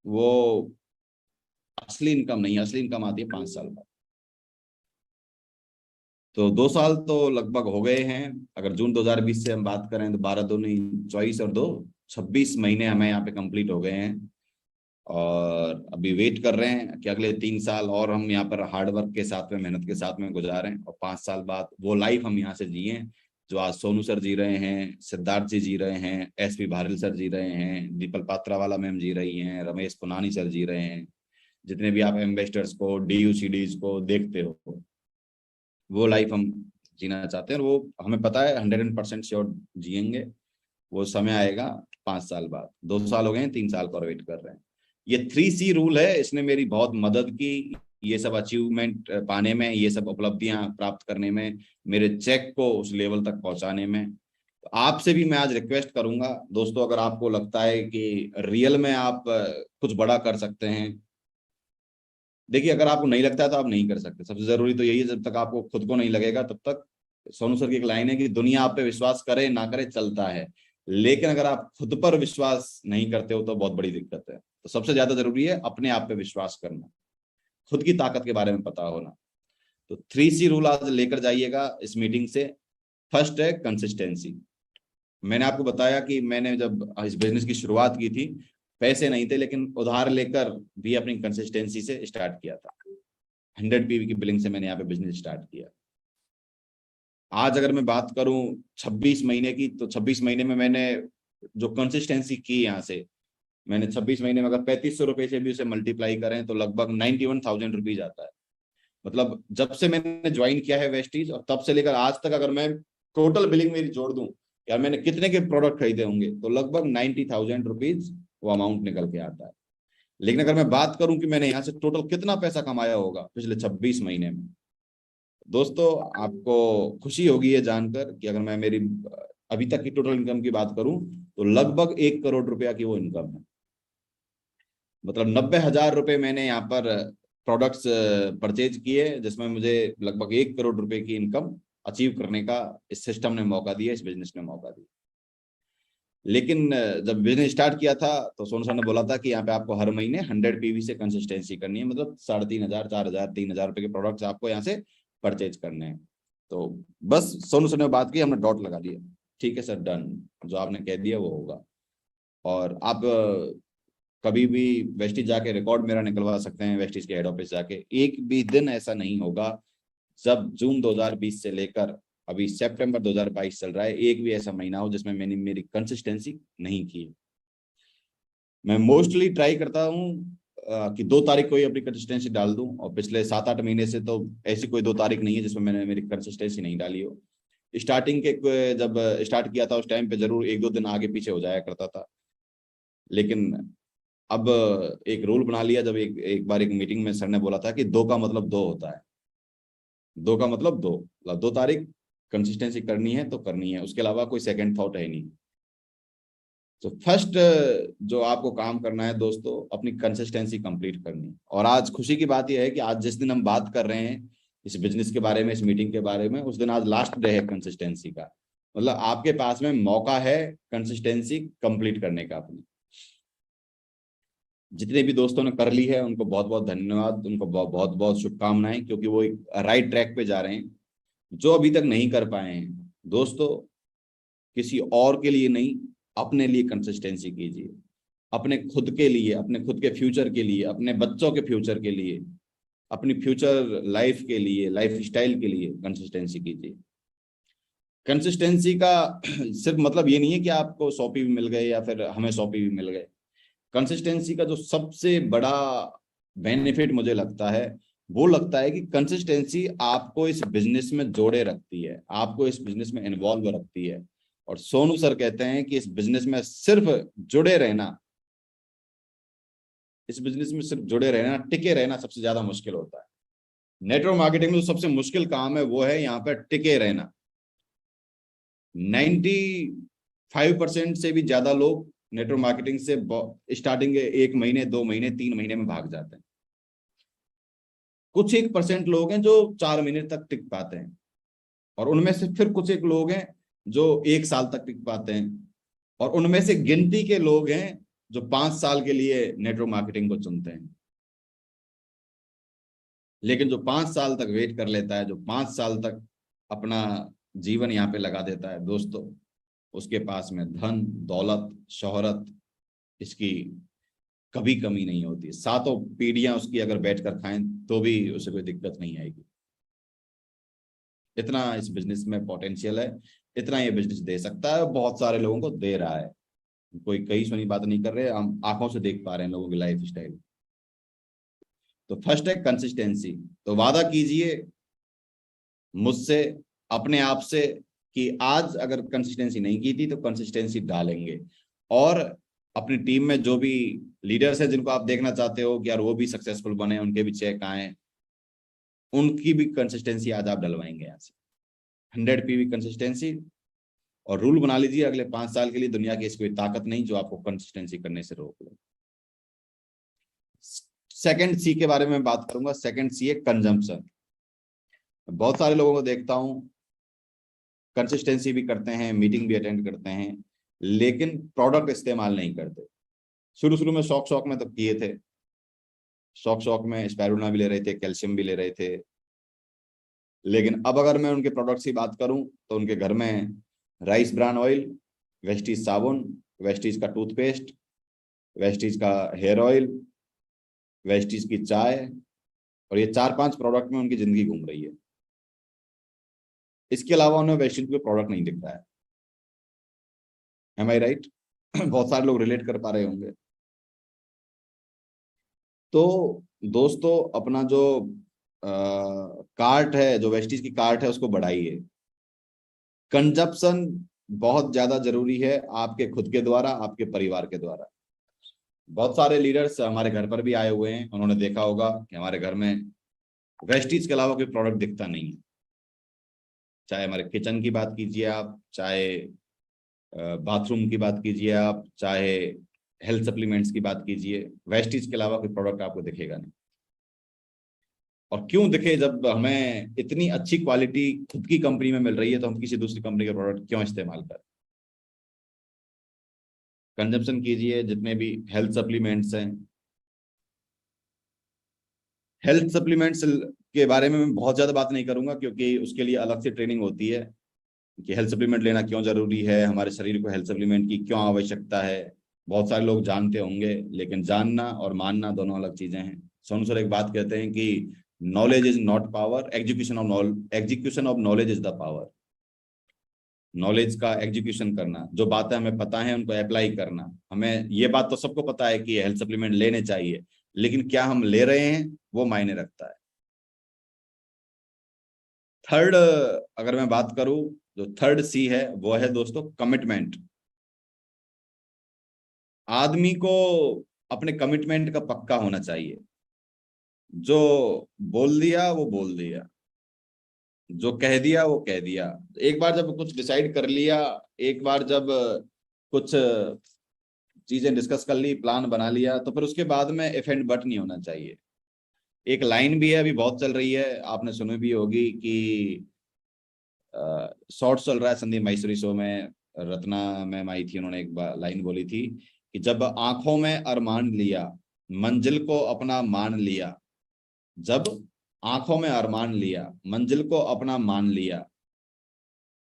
वो असली इनकम नहीं, असली इनकम आती है 5 साल बाद। तो 2 साल तो लगभग हो गए हैं। अगर जून 2020 से हम बात करें तो 12 दूनी 24 और 2 26 महीने हमें यहाँ पे कंप्लीट हो गए हैं। और अभी वेट कर रहे हैं कि अगले 3 साल और हम यहाँ पर हार्डवर्क के साथ में, मेहनत के साथ में गुजारें, और 5 साल बाद वो लाइफ हम यहाँ से जिए जो आज सोनू सर जी रहे हैं, सिद्धार्थ जी रहे हैं, एसपी भारिल सर जी रहे हैं, दीपल पात्रावाला मैम जी रही हैं, रमेश पुनानी सर जी रहे हैं। जितने भी आप इन्वेस्टर्स को, DUCDs को देखते हो, वो लाइफ हम जीना चाहते हैं, और वो हमें पता है 100% श्योर जिएंगे। वो समय आएगा 5 साल बाद। 2 साल हो गए हैं, 3 साल का वेट कर रहे हैं। ये 3C रूल है, इसने मेरी बहुत मदद की ये सब अचीवमेंट पाने में, ये सब उपलब्धियां प्राप्त करने में, मेरे चेक को उस लेवल तक पहुंचाने में। तो आपसे भी मैं आज रिक्वेस्ट करूंगा दोस्तों, अगर आपको लगता है कि रियल में आप कुछ बड़ा कर सकते हैं, देखिए अगर आपको नहीं लगता है तो आप नहीं कर सकते। सबसे जरूरी तो यही है, जब तक आपको खुद को नहीं लगेगा तब तक। सोनू सर की एक लाइन है कि दुनिया आप पे विश्वास करे ना करे चलता है, लेकिन अगर आप खुद पर विश्वास नहीं करते हो तो बहुत बड़ी दिक्कत है। तो सबसे ज्यादा जरूरी है अपने आप पे विश्वास करना, खुद की ताकत के बारे में पता होना। तो 3C रूल आज लेकर जाइएगा इस मीटिंग से। फर्स्ट है कंसिस्टेंसी। मैंने आपको बताया कि मैंने जब इस बिजनेस की शुरुआत की थी, पैसे नहीं थे, लेकिन उधार लेकर भी अपनी कंसिस्टेंसी से स्टार्ट किया था। 100 PV की बिलिंग से मैंने यहाँ पे बिजनेस स्टार्ट किया। आज अगर मैं बात करूं 26 महीने की, तो 26 महीने में मैंने जो कंसिस्टेंसी की यहाँ से, मैंने 26 महीने में अगर 3500 रुपए से भी उसे मल्टीप्लाई करें तो लगभग 91,000 रुपीज आता है। मतलब जब से मैंने ज्वाइन किया है वेस्टीज, और तब से लेकर आज तक अगर मैं टोटल बिलिंग मेरी जोड़ दूं, यार मैंने कितने के प्रोडक्ट खरीदे होंगे, तो लगभग 90,000 रुपीज वो अमाउंट निकल के आता है। लेकिन अगर मैं बात करूं कि मैंने यहाँ से टोटल कितना पैसा कमाया होगा पिछले 26 महीने में, दोस्तों आपको खुशी होगी ये जानकर कि अगर मैं मेरी अभी तक की टोटल इनकम की बात करूं तो लगभग 1 करोड़ रुपया की वो इनकम है। मतलब 90,000 रुपए मैंने यहाँ पर प्रोडक्ट्स परचेज किए, जिसमें मुझे लगभग 1 करोड़ रुपए की इनकम अचीव करने का इस सिस्टम ने मौका दिया, इस बिजनेस ने मौका दिया। लेकिन जब बिजनेस स्टार्ट किया था तो सोनू सर ने बोला था कि यहाँ पे आपको हर महीने 100 PV से कंसिस्टेंसी करनी है, मतलब 3,500, 4,000, 3,000 रुपए के प्रोडक्ट्स आपको यहाँ से परचेज करने हैं। तो बस सोनू सर ने बात की, हमने डॉट लगा दिया, ठीक है सर डन, जो आपने कह दिया वो होगा। और आप कभी भी वेस्टिज जाके रिकॉर्ड मेरा निकलवा सकते हैं, वेस्टिज के हेड ऑफिस जाके। एक भी दिन ऐसा नहीं होगा जब जून 2020 से लेकर अभी सितंबर 2022 चल रहा है, एक भी ऐसा महीना हो जिसमें मैंने मेरी कंसिस्टेंसी नहीं की। मैं मोस्टली ट्राई करता हूँ कि 2 तारीख को ही अपनी कंसिस्टेंसी डाल दूं, और पिछले 7-8 महीने से तो ऐसी कोई 2 तारीख नहीं है जिसमें मैंने मेरी कंसिस्टेंसी नहीं डाली हो। स्टार्टिंग के जब स्टार्ट किया था उस टाइम पे जरूर 1-2 दिन आगे पीछे हो जाया करता था, लेकिन अब एक रूल बना लिया। जब एक बार एक मीटिंग में सर ने बोला था कि 2 का मतलब 2 होता है, 2 का मतलब 2, मतलब 2 तारीख कंसिस्टेंसी करनी है तो करनी है, उसके अलावा कोई सेकंड थॉट है नहीं। तो फर्स्ट जो आपको काम करना है दोस्तों, अपनी कंसिस्टेंसी कंप्लीट करनी। और आज खुशी की बात यह है कि आज जिस दिन हम बात कर रहे हैं इस बिजनेस के बारे में, इस मीटिंग के बारे में, उस दिन आज लास्ट डे है कंसिस्टेंसी का। मतलब आपके पास में मौका है कंसिस्टेंसी कंप्लीट करने का अपनी। जितने भी दोस्तों ने कर ली है उनको बहुत बहुत धन्यवाद, उनको बहुत बहुत शुभकामनाएं, क्योंकि वो एक राइट ट्रैक पे जा रहे हैं। जो अभी तक नहीं कर पाए हैं दोस्तों, किसी और के लिए नहीं, अपने लिए कंसिस्टेंसी कीजिए, अपने खुद के लिए, अपने खुद के फ्यूचर के लिए, अपने बच्चों के फ्यूचर के लिए, अपनी फ्यूचर लाइफ के लिए, लाइफ स्टाइल के लिए कंसिस्टेंसी कीजिए। कंसिस्टेंसी का सिर्फ मतलब ये नहीं है कि आपको 100 PV मिल गए या फिर हमें 100 PV मिल गए। कंसिस्टेंसी का जो सबसे बड़ा बेनिफिट मुझे लगता है, वो लगता है कि कंसिस्टेंसी आपको इस बिजनेस में जोड़े रखती है, आपको इस बिजनेस में इन्वॉल्व रखती है। और सोनू सर कहते हैं कि इस बिजनेस में सिर्फ जुड़े रहना, इस बिजनेस में सिर्फ जुड़े रहना, टिके रहना सबसे ज्यादा मुश्किल होता है। नेटवर्क मार्केटिंग में जो सबसे मुश्किल काम है वो है यहाँ पर टिके रहना। 95% से भी ज्यादा लोग नेटवर्क मार्केटिंग से स्टार्टिंग के 1 महीने, 2 महीने, 3 महीने में भाग जाते हैं। कुछ 1% लोग हैं जो 4 महीने तक टिक पाते हैं, और उनमें से फिर कुछ एक लोग हैं जो 1 साल तक टिक पाते हैं, और उनमें से गिनती के लोग हैं जो 5 साल के लिए नेटवर्क मार्केटिंग को चुनते हैं। लेकिन जो 5 साल तक वेट कर लेता है, जो 5 साल तक अपना जीवन यहाँ पे लगा देता है दोस्तों, उसके पास में धन दौलत शोहरत इसकी कभी कमी नहीं होती। सातों पीढ़ियां उसकी अगर बैठ कर खाएं तो भी उसे कोई दिक्कत नहीं आएगी। इतना इस बिजनेस में पोटेंशियल है, इतना ये बिजनेस दे सकता है, बहुत सारे लोगों को दे रहा है। कोई कहीं सुनी बात नहीं कर रहे, हम आंखों से देख पा रहे हैं लोगों की लाइफ स्टाइल। तो फर्स्ट है कंसिस्टेंसी। तो वादा कीजिए मुझसे, अपने आप से, कि आज अगर कंसिस्टेंसी नहीं की थी तो कंसिस्टेंसी डालेंगे। और अपनी टीम में जो भी लीडर्स है जिनको आप देखना चाहते हो कि यार वो भी सक्सेसफुल बने, उनके भी चेक आए, उनकी भी कंसिस्टेंसी आज आप डलवाएंगे यहाँ से 100 PV कंसिस्टेंसी। और रूल बना लीजिए अगले 5 साल के लिए, दुनिया की ऐसी कोई ताकत नहीं जो आपको कंसिस्टेंसी करने से रोक ले। सेकंड सी के बारे में बात करूंगा। सेकंड सी है कंजम्पशन। बहुत सारे लोगों को देखता हूं कंसिस्टेंसी भी करते हैं, मीटिंग भी अटेंड करते हैं, लेकिन प्रोडक्ट इस्तेमाल नहीं करते। शुरू शुरू में शौक शौक में तब किए थे, शौक शौक में स्पाइरुलिना भी ले रहे थे, कैल्शियम भी ले रहे थे, लेकिन अब अगर मैं उनके प्रोडक्ट्स की बात करूं तो उनके घर में राइस ब्रान ऑयल, वेस्टीज साबुन, वेस्टीज का टूथपेस्ट, वेस्टीज का हेयर ऑयल, वेस्टीज की चाय, और ये 4-5 प्रोडक्ट में उनकी जिंदगी घूम रही है। इसके अलावा उन्हें वेस्टीज कोई प्रोडक्ट नहीं दिख रहा है। एम आई राइट? बहुत सारे लोग रिलेट कर पा रहे होंगे। तो दोस्तों अपना जो कार्ट है, जो वेस्टीज की कार्ट है, उसको बढ़ाइए। कंजप्शन बहुत ज्यादा जरूरी है, आपके खुद के द्वारा, आपके परिवार के द्वारा। बहुत सारे लीडर्स हमारे घर पर भी आए हुए हैं, उन्होंने देखा होगा कि हमारे घर में वेस्टीज के अलावा कोई प्रोडक्ट दिखता नहीं है। चाहे हमारे किचन की बात कीजिए आप, चाहे बाथरूम की बात कीजिए आप, चाहे हेल्थ सप्लीमेंट्स की बात कीजिए, वेस्टीज के अलावा कोई प्रोडक्ट आपको दिखेगा नहीं। और क्यों दिखे, जब हमें इतनी अच्छी क्वालिटी खुद की कंपनी में मिल रही है तो हम किसी दूसरी कंपनी के प्रोडक्ट क्यों इस्तेमाल करें। कंजम्पशन कीजिए जितने भी हेल्थ सप्लीमेंट्स हैं। हेल्थ सप्लीमेंट्स के बारे में मैं बहुत ज्यादा बात नहीं करूंगा क्योंकि उसके लिए अलग से ट्रेनिंग होती है कि हेल्थ सप्लीमेंट लेना क्यों जरूरी है, हमारे शरीर को हेल्थ सप्लीमेंट की क्यों आवश्यकता है। बहुत सारे लोग जानते होंगे, लेकिन जानना और मानना दोनों अलग चीजें हैं। सोनू सर एक बात कहते हैं कि knowledge is not power, execution of knowledge is the power. Knowledge का एग्जीक्यूशन करना, जो बातें हमें पता है उनको अप्लाई करना। हमें ये बात तो सबको पता है कि हेल्थ सप्लीमेंट लेने चाहिए, लेकिन क्या हम ले रहे हैं वो मायने रखता है। थर्ड अगर मैं बात करूं, जो थर्ड सी है वो है दोस्तों कमिटमेंट। आदमी को अपने कमिटमेंट का पक्का होना चाहिए। जो बोल दिया वो बोल दिया, जो कह दिया वो कह दिया। एक बार जब कुछ डिसाइड कर लिया, एक बार जब कुछ चीजें डिस्कस कर ली, प्लान बना लिया, तो फिर उसके बाद में इफ एंड बट नहीं होना चाहिए। एक लाइन भी है, अभी बहुत चल रही है, आपने सुनी भी होगी कि शॉर्ट चल रहा है संदीप माहेश्वरी शो में, रत्ना मैम आई थी, उन्होंने एक लाइन बोली थी कि जब आंखों में अरमान लिया, मंजिल को अपना मान लिया। जब आंखों में अरमान लिया, मंजिल को अपना मान लिया,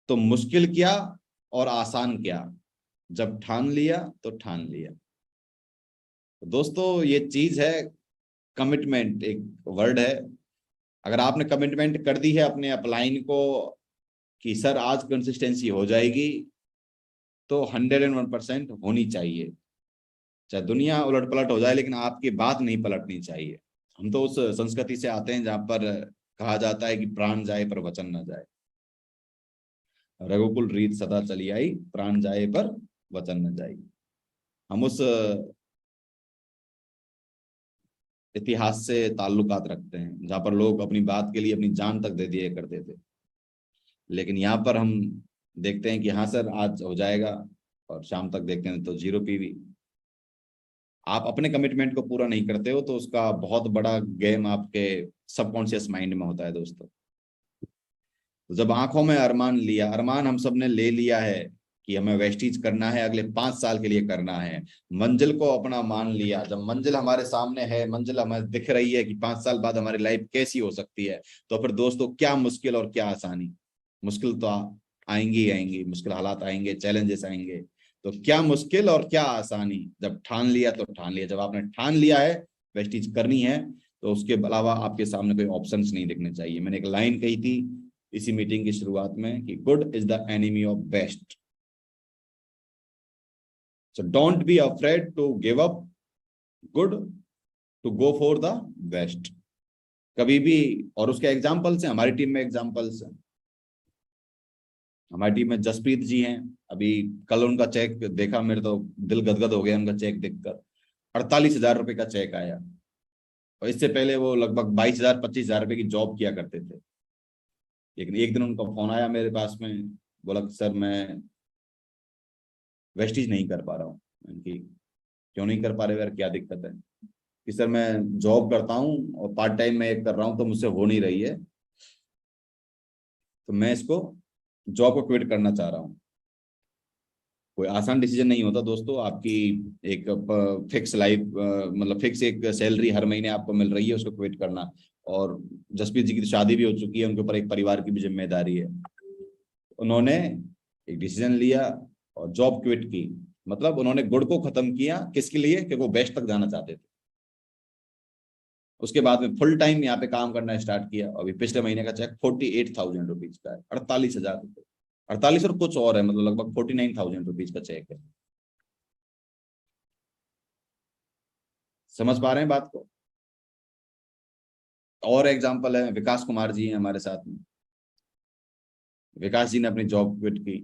तो मुश्किल क्या और आसान क्या, जब ठान लिया तो ठान लिया। दोस्तों ये चीज है, कमिटमेंट एक वर्ड है। अगर आपने कमिटमेंट कर दी है अपने अपलाइन को कि सर आज कंसिस्टेंसी हो जाएगी, तो 101% होनी चाहिए। चाहे दुनिया उलट पलट हो जाए, लेकिन आपकी बात नहीं पलटनी चाहिए। हम तो उस संस्कृति से आते हैं जहां पर कहा जाता है कि प्राण जाए पर वचन न जाए। रघुकुल रीत सदा चली आई, प्राण जाए पर वचन न जाए। हम उस इतिहास से ताल्लुकात रखते हैं जहां पर लोग अपनी बात के लिए अपनी जान तक दे दिए करते थे, लेकिन यहाँ पर हम देखते हैं कि हाँ सर आज हो जाएगा, और शाम तक देखते हैं तो 0 PV। आप अपने कमिटमेंट को पूरा नहीं करते हो तो उसका बहुत बड़ा गेम आपके सबकॉन्शियस माइंड में होता है दोस्तों। तो जब आंखों में अरमान लिया, अरमान हम सब ने ले लिया है, कि हमें वेस्टीज करना है, अगले 5 साल के लिए करना है। मंजिल को अपना मान लिया, जब मंजिल हमारे सामने है, मंजिल हमें दिख रही है कि 5 साल बाद हमारी लाइफ कैसी हो सकती है, तो फिर दोस्तों क्या मुश्किल और क्या आसानी। मुश्किल तो आएंगी ही आएंगी, मुश्किल हालात आएंगे, चैलेंजेस आएंगे, तो क्या मुश्किल और क्या आसानी। जब ठान लिया तो ठान लिया, जब आपने ठान लिया है वेस्टीज करनी है, तो उसके अलावा आपके सामने कोई ऑप्शंस नहीं दिखने चाहिए। मैंने एक लाइन कही थी इसी मीटिंग की शुरुआत में कि good is the enemy of best. So don't be afraid to give up good to go for the best। कभी भी, और उसके एग्जाम्पल्स हैं, हमारी टीम में एग्जाम्पल्स हैं। हमारी टीम में जसप्रीत जी हैं, अभी कल उनका चेक देखा, मेरे तो दिल गदगद हो गया उनका चेक देखकर। 48,000 रुपए का चेक आया, और इससे पहले वो लगभग 22,000 25,000 रुपए की जॉब किया करते थे। लेकिन एक दिन उनका फोन आया मेरे पास में, बोला सर मैं वेस्टीज नहीं कर पा रहा हूँ। क्यों नहीं कर पा रहे यार, क्या दिक्कत है? कि सर मैं जॉब करता हूँ और पार्ट टाइम में एक कर रहा हूँ, तो मुझसे हो नहीं रही है, तो मैं इसको जॉब को क्विट करना चाह रहा हूँ। कोई आसान डिसीजन नहीं होता दोस्तों। आपकी एक फिक्स लाइफ, मतलब फिक्स एक सैलरी हर महीने आपको मिल रही है, उसको क्विट करना। और जसप्रीत जी की तो शादी भी हो चुकी है, उनके ऊपर एक परिवार की भी जिम्मेदारी है। उन्होंने एक डिसीजन लिया और जॉब क्विट की, मतलब उन्होंने गुड को खत्म किया। किसके लिए? क्योंकि वो बेस्ट तक जाना चाहते थे। उसके बाद में फुल टाइम यहाँ पे काम करना स्टार्ट किया। अभी पिछले महीने का चेक 48,000 रुपीज का है, 48,000 रुपये, 48 और कुछ और है, मतलब लगभग 49,000 रुपीज का चेक है। समझ पा रहे हैं बात को? और एग्जाम्पल है, विकास कुमार जी हैं हमारे साथ में। विकास जी ने अपनी जॉब क्विट की।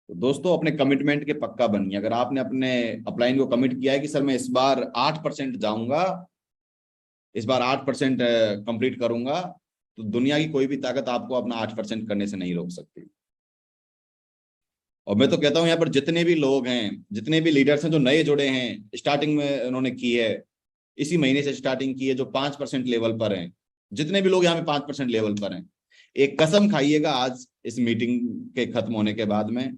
तो दोस्तों अपने कमिटमेंट के पक्का बनिए। अगर आपने अपने अपलाइन को कमिट किया है कि सर मैं इस बार 8% जाऊंगा, इस बार 8% कंप्लीट करूंगा, तो दुनिया की कोई भी ताकत आपको अपना 8% करने से नहीं रोक सकती। और मैं तो कहता हूं यहाँ पर जितने भी लोग हैं, जितने भी लीडर्स हैं जो नए जुड़े हैं, स्टार्टिंग में उन्होंने की है, इसी महीने से स्टार्टिंग की है, जो 5% लेवल पर हैं, जितने भी लोग यहाँ पे 5% लेवल पर हैं, एक कसम खाइएगा आज इस मीटिंग के खत्म होने के बाद में,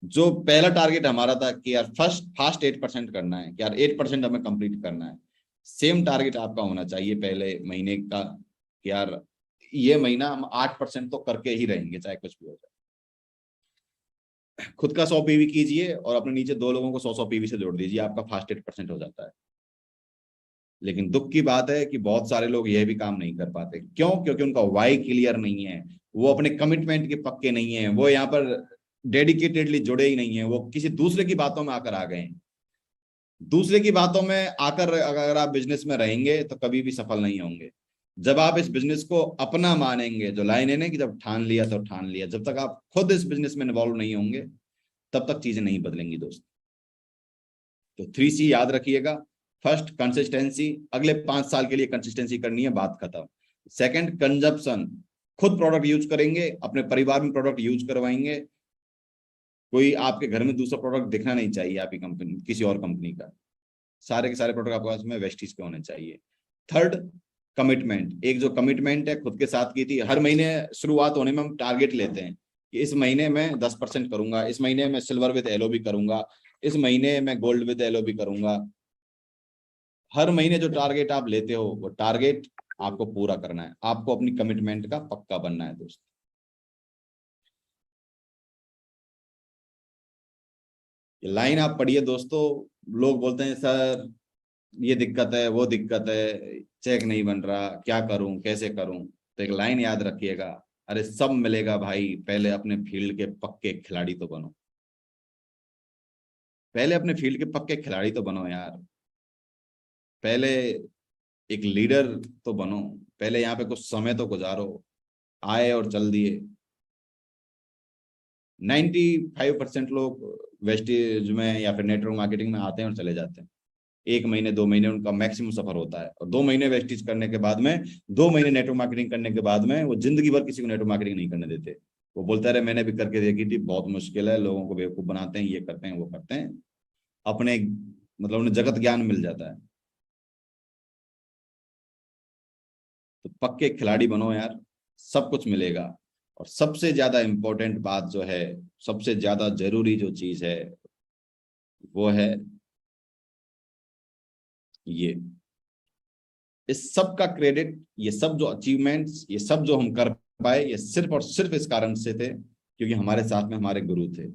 जो पहला टारगेट हमारा था कि यार फास्ट 8% करना है, कि यार 8% हमें कंप्लीट करना है, सेम टारगेट आपका होना चाहिए पहले महीने का, कि यार ये महीना हम 8% तो करके ही रहेंगे, चाहे कुछ भी हो जाए। खुद का 100 पीवी कीजिए और अपने नीचे 2 लोगों को 100 पीवी से जोड़ दीजिए, आपका फास्ट 8% हो जाता है। लेकिन दुख की बात है कि बहुत सारे लोग यह भी काम नहीं कर पाते। क्यों? क्योंकि उनका वाई क्लियर नहीं है, वो अपने कमिटमेंट के पक्के नहीं है, वो यहाँ पर डेडिकेटेडली जुड़े ही नहीं है, वो किसी दूसरे की बातों में आकर आ गए हैं। दूसरे की बातों में आकर अगर आप बिजनेस में रहेंगे तो कभी भी सफल नहीं होंगे। जब आप इस बिजनेस को अपना मानेंगे, जो लाइन है ना कि जब ठान लिया तो ठान लिया, जब तक आप खुद इस बिजनेस में इन्वॉल्व नहीं होंगे तब तक चीजें नहीं बदलेंगी दोस्त। तो 3C याद रखिएगा। फर्स्ट कंसिस्टेंसी, अगले 5 साल के लिए कंसिस्टेंसी करनी है, बात खत्म। सेकंड कंजप्शन, खुद प्रोडक्ट यूज करेंगे, अपने परिवार में प्रोडक्ट यूज करवाएंगे। कोई आपके घर में दूसरा प्रोडक्ट दिखना नहीं चाहिए आपकी कंपनी, किसी और कंपनी का। सारे के सारे प्रोडक्ट आपके पास में वेस्टीज के होने चाहिए। थर्ड कमिटमेंट, एक जो कमिटमेंट है खुद के साथ की थी, हर महीने शुरुआत होने में हम टारगेट लेते हैं कि इस महीने में 10% करूंगा, इस महीने में सिल्वर विद एलओबी करूंगा, इस महीने में गोल्ड विद एलओबी करूंगा। हर महीने जो टारगेट आप लेते हो वो टारगेट आपको पूरा करना है, आपको अपनी कमिटमेंट का पक्का बनना है दोस्त। ये लाइन आप पढ़िए दोस्तों। लोग बोलते हैं सर ये दिक्कत है, वो दिक्कत है, चेक नहीं बन रहा, क्या करूं, कैसे करूं? तो एक लाइन याद रखिएगा, अरे सब मिलेगा भाई, पहले अपने फील्ड के पक्के खिलाड़ी तो बनो। पहले अपने फील्ड के पक्के खिलाड़ी तो बनो यार। पहले एक लीडर तो बनो, पहले यहाँ पे कुछ समय तो गुजारो। आए और चल दिए। 95% लोग वेस्टेज में या फिर नेटवर्क मार्केटिंग में आते हैं और चले जाते हैं। 1 महीने 2 महीने उनका मैक्सिमम सफर होता है, और 2 महीने वेस्टेज करने के बाद में, 2 महीने नेटवर्क मार्केटिंग करने के बाद में वो जिंदगी भर किसी को नेटवर्क मार्केटिंग नहीं करने देते। वो बोलता है मैंने भी करके देखी थी, बहुत मुश्किल है, लोगों को बेवकूफ बनाते हैं, ये करते हैं वो करते हैं। अपने मतलब उन्हें जगत ज्ञान मिल जाता है। तो पक्के खिलाड़ी बनो यार, सब कुछ मिलेगा। और सबसे ज्यादा इंपॉर्टेंट बात जो है, सबसे ज्यादा जरूरी जो चीज है, वो है ये। इस सब का क्रेडिट, ये सब जो अचीवमेंट्स, ये सब जो हम कर पाए, ये सिर्फ और सिर्फ इस कारण से थे क्योंकि हमारे साथ में हमारे गुरु थे।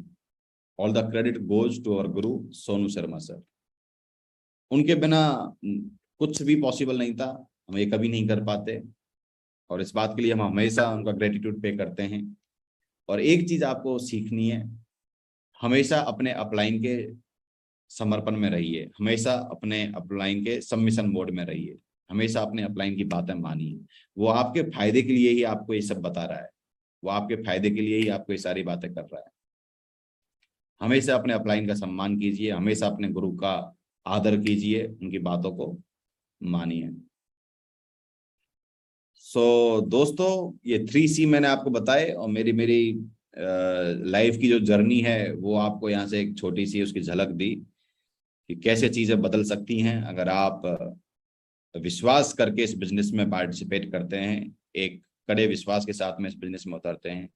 All the credit goes to our guru Sonu Sharma sir. उनके बिना कुछ भी पॉसिबल नहीं था, हम ये कभी नहीं कर पाते, और इस बात के लिए हम हमेशा उनका ग्रेटिट्यूड पे करते हैं। और एक चीज आपको सीखनी है, हमेशा अपने अपलाइन के समर्पण में रहिए, हमेशा अपने अपलाइन के सबमिशन मोड में रहिए, हमेशा अपने अपलाइन की बातें मानिए। वो आपके फायदे के लिए ही आपको ये सब बता रहा है, वो आपके फायदे के लिए ही आपको ये सारी बातें कर रहा है। हमेशा अपने अपलाइन का सम्मान कीजिए, हमेशा अपने गुरु का आदर कीजिए, उनकी बातों को मानिए। दोस्तों, ये 3C मैंने आपको बताए, और मेरी मेरी लाइफ की जो जर्नी है वो आपको यहाँ से एक छोटी सी उसकी झलक दी कि कैसे चीजें बदल सकती हैं अगर आप विश्वास करके इस बिजनेस में पार्टिसिपेट करते हैं, एक कड़े विश्वास के साथ में इस बिजनेस में उतरते हैं।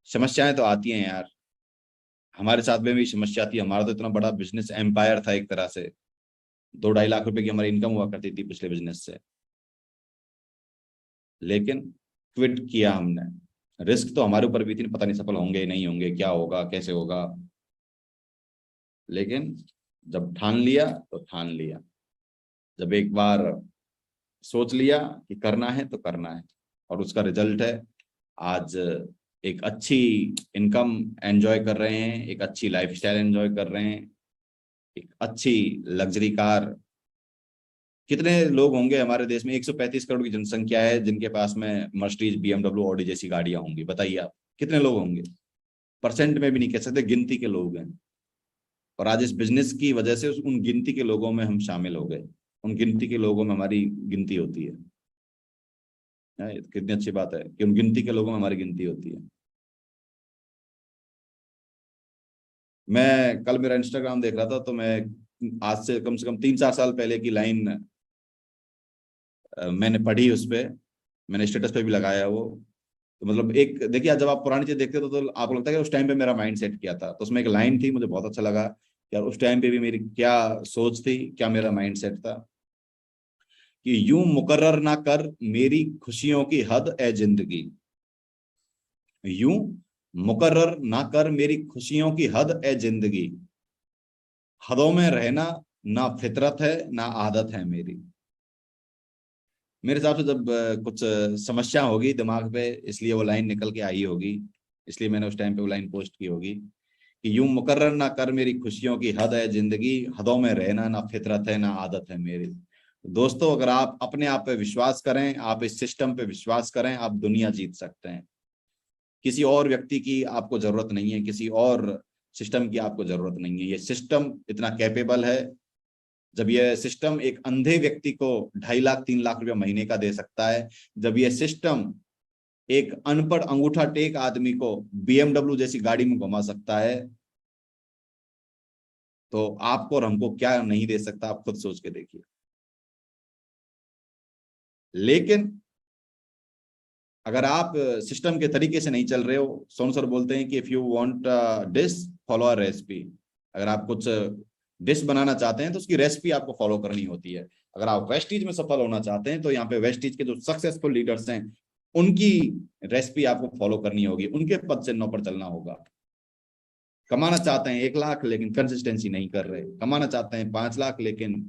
समस्याएं तो आती हैं यार, हमारे साथ में भी समस्या थी। हमारा तो इतना बड़ा बिजनेस एम्पायर था एक तरह से, 2-2.5 लाख रुपए की हमारी इनकम हुआ करती थी पिछले बिजनेस से, लेकिन क्विट किया हमने। रिस्क तो हमारे ऊपर भी थी, पता नहीं सफल होंगे नहीं होंगे, क्या होगा कैसे होगा, लेकिन जब ठान लिया तो ठान लिया। जब एक बार सोच लिया कि करना है तो करना है, और उसका रिजल्ट है आज एक अच्छी इनकम एंजॉय कर रहे हैं, एक अच्छी लाइफस्टाइल एंजॉय कर रहे हैं, एक अच्छी लग्जरी कार। कितने लोग होंगे हमारे देश में, 135 करोड़ की जनसंख्या है जिनके पास में मर्सिडीज, BMW, ऑडी जैसी गाड़ियां होंगी? बताइए आप कितने लोग होंगे? परसेंट में भी नहीं कह सकते, गिनती के लोग हैं। और आज इस बिजनेस की वजह से उन गिनती के लोगों में हम शामिल हो गए, उन गिनती के लोगों में हमारी गिनती होती है। कितनी अच्छी बात है कि उन गिनती के लोगों में हमारी गिनती होती है। मैं कल मेरा इंस्टाग्राम देख रहा था, तो मैं आज से कम 3-4 साल पहले की लाइन मैंने पढ़ी, उस पे मैंने स्टेटस पे भी लगाया वो। तो मतलब एक देखिए, जब आप पुरानी चीज देखते हो तो आपको लगता है कि उस टाइम पे मेरा माइंड सेट किया था। तो उसमें एक लाइन थी, मुझे बहुत अच्छा लगा यार, उस टाइम पे भी मेरी क्या सोच थी, क्या मेरा माइंड सेट था कि यूं मुकर्रर ना कर मेरी खुशियों की हद ए जिंदगी, यूं मुकर्रर ना कर मेरी खुशियों की हद ए जिंदगी, हदों में रहना ना फितरत है ना आदत है मेरी। मेरे हिसाब से जब कुछ समस्या होगी दिमाग पे, इसलिए वो लाइन निकल के आई होगी, इसलिए मैंने उस टाइम पे वो लाइन पोस्ट की होगी कि यूं मुकर्रर ना कर मेरी खुशियों की हद है जिंदगी, हदों में रहना ना फितरत है ना आदत है मेरी। दोस्तों, अगर आप अपने आप पे विश्वास करें, आप इस सिस्टम पे विश्वास करें, आप दुनिया जीत सकते हैं। किसी और व्यक्ति की आपको जरूरत नहीं है, किसी और सिस्टम की आपको जरूरत नहीं है। ये सिस्टम इतना कैपेबल है, जब यह सिस्टम एक अंधे व्यक्ति को 2.5 लाख 3 लाख रुपया महीने का दे सकता है, जब यह सिस्टम एक अनपढ़ अंगूठा टेक आदमी को BMW जैसी गाड़ी में घुमा सकता है, तो आपको और हमको क्या नहीं दे सकता, आप खुद सोच के देखिए। लेकिन अगर आप सिस्टम के तरीके से नहीं चल रहे हो, सोनू सर बोलते हैं कि if you want dish follow a recipe. अगर आप कुछ डिश बनाना चाहते हैं तो उसकी रेसिपी आपको फॉलो करनी होती है। अगर आप वेस्टीज में सफल होना चाहते हैं तो यहाँ पे वेस्टीज के जो सक्सेसफुल लीडर्स हैं, उनकी रेसिपी आपको फॉलो करनी होगी, उनके पद चिन्हों पर चलना होगा। कमाना चाहते हैं 1 लाख लेकिन कंसिस्टेंसी नहीं कर रहे, कमाना चाहते हैं 5 लाख लेकिन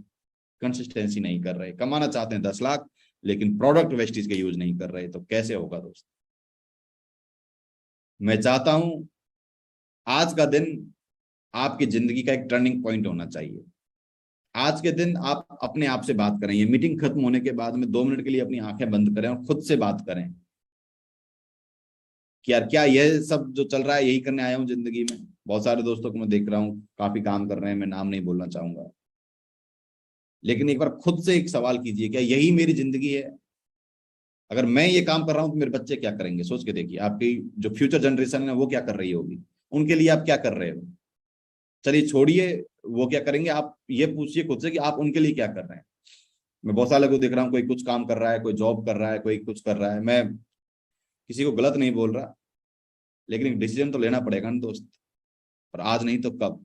कंसिस्टेंसी नहीं कर रहे, कमाना चाहते हैं 10 लाख लेकिन प्रोडक्ट वेस्टेज के यूज नहीं कर रहे, तो कैसे होगा दोस्त? मैं चाहता हूं आज का दिन आपकी जिंदगी का एक टर्निंग पॉइंट होना चाहिए। आज के दिन आप अपने आप से बात करें, ये मीटिंग खत्म होने के बाद में 2 मिनट के लिए अपनी आंखें बंद करें और खुद से बात करें कि यार क्या यह सब जो चल रहा है यही करने आया हूँ जिंदगी में? बहुत सारे दोस्तों को मैं देख रहा हूँ काफी काम कर रहे हैं, मैं नाम नहीं बोलना चाहूंगा, लेकिन एक बार खुद से एक सवाल कीजिए, क्या यही मेरी जिंदगी है? अगर मैं ये काम कर रहा हूं तो मेरे बच्चे क्या करेंगे? सोच के देखिए, आपकी जो फ्यूचर जनरेशन है वो क्या कर रही होगी, उनके लिए आप क्या कर रहे हो? चलिए छोड़िए वो क्या करेंगे, आप ये पूछिए खुद से कि आप उनके लिए क्या कर रहे हैं। मैं बहुत सारे को देख रहा हूँ, कोई कुछ काम कर रहा है, कोई जॉब कर रहा है, कोई कुछ कर रहा है। मैं किसी को गलत नहीं बोल रहा, लेकिन एक डिसीजन तो लेना पड़ेगा ना दोस्त, और आज नहीं तो कब।